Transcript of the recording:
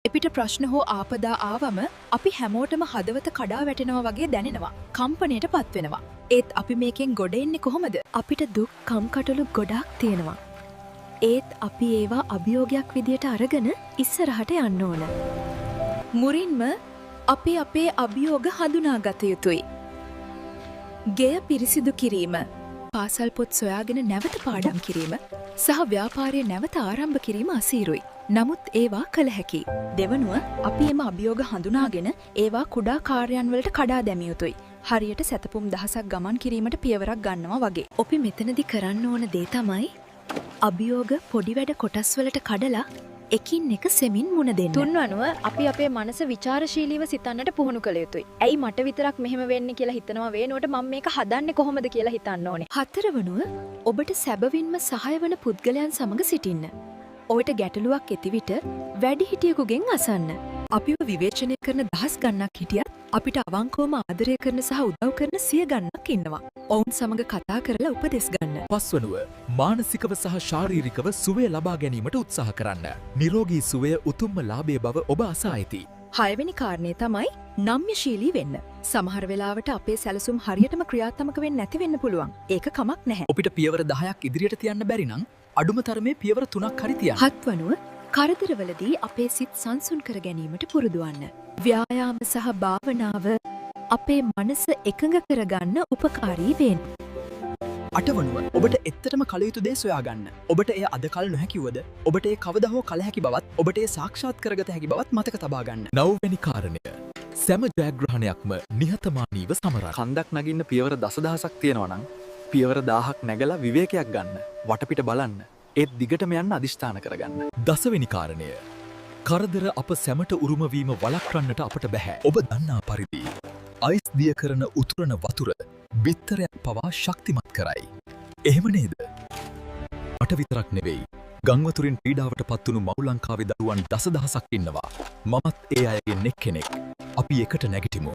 එපිට ප්‍රශ්න හෝ ආපදා ආවම අපි හැමෝටම හදවත කඩා වැටෙනවා වගේ දැනෙනවා. කම්පනයට පත්වෙනවා. ඒත් අපි මේකෙන් ගොඩ එන්නේ කොහොමද? අපිට දුක් කම්කටොළු ගොඩක් තියෙනවා. ඒත් අපි ඒවා අභියෝගයක් විදියට අරගෙන ඉස්සරහට යන්න ඕන. මුරින්ම අපි අපේ අභියෝග හඳුනාගත යුතුයි. ගෙය පිරිසිදු කිරීම, පාසල් පොත් සොයාගෙන නැවත පාඩම් කිරීම සහ ව්‍යාපාරය නැවත ආරම්භ කිරීම අසීරුයි. නමුත් ඒවා කළ හැකි. දෙවනුව අපි එම අභියෝග හඳුනාගෙන ඒවා කුඩා කාර්යයන් වලට කඩා දැමිය යුතුයි. හරියට සැතපුම් දහසක් ගමන් කිරීමට පියවරක් ගන්නවා වගේ. අපි මෙතනදි කරන්න ඕන දේ තමයි අභියෝග පොඩි වැඩ කොටස් වලට කඩලා එකින් එක සෙමින් මුණ දෙන්න. තුන්වනුව අපි අපේ මනස විචාරශීලීව සිතන්නට පුහුණු කළ යුතුයි. ඇයි මට විතරක් මෙහෙම වෙන්නේ කියලා හිතනවා වෙනකොට මම මේක හදන්නේ කොහොමද කියලා හිතන්න ඕනේ. හතරවනුව ඔබට සැබවින්ම සහාය වන පුද්ගලයන් සමග සිටින්න. ඔයට ගැටලුවක් ඇති විට වැඩිහිටියෙකුගෙන් අසන්න. අපිව විවේචනය කරන දහස් ගණනක් හිටියත් අපිට අවංකවම ආදරය කරන සහ උදව් කරන සිය ගණනක් ඉන්නවා. ඔවුන් සමග කතා කරලා උපදෙස් ගන්න. පස්වනුව මානසිකව සහ ශාරීරිකව සුවය ලබා ගැනීමට උත්සාහ කරන්න. නිරෝගී සුවය උතුම්ම ලාභය බව ඔබ අසා ඇති. හයවෙනි කාරණය තමයි නම්‍යශීලී වෙන්න. සමහර වෙලාවට අපේ සැලසුම් හරියටම ක්‍රියාත්මක වෙන්නේ නැති වෙන්න පුළුවන්. ඒක කමක් නැහැ. ඔබට පියවර 10ක් ඉදිරියට තියන්න බැරි නම් අඩුම තරමේ පියවර 3ක් හරි තියන්න. හත්වනුව කරදරවලදී අපේ සිත් සංසුන් කර ගැනීමට පුරුදුවන්න. ව්‍යායාම සහ භාවනාව අපේ මනස එකඟ කරගන්න උපකාරී වෙන්න. අටවනුව ඔබට එත්තටම කළ යුතු දේ සොයාගන්න. ඔබට එය අද කල නොහැකිවද ඔබට ඒ කවද හෝ කළ හැකි බවත් ඔබට ඒ සාක්ෂාත් කරගත හැකි බවත් මතක තබාගන්න. නවවැනි කාරණය සැම ජයග්‍රහණයක්ම නිහතමානීව සමරන්න. කන්දක් නගින්න පියවර දසදහසක් තියෙනවා නම් පියවර 1000ක් නැගලා විවේකයක් ගන්න. වටපිට බලන්න. ඒත් දිගටම යන්න අදිෂ්ඨාන කරගන්න. දසවෙනි කාරණය කරදර අප සැමට උරුමවීම වළක්වන්නට අපට බැහැ. ඔබ දන්නා පරිදි අයිස් දිය කරන උතුරන වතුර බිත්තරයක් පවා ශක්තිමත් කරයි. එහෙම නේද? මට විතරක් නෙවෙයි. ගංවතුරින් පීඩාවට පත්වුණු මව් ලංකාවේ දරුවන් දසදහසක් ඉන්නවා. මමත් ඒ අයගෙන් එක්කෙනෙක්. අපි එකට නැගිටිමු.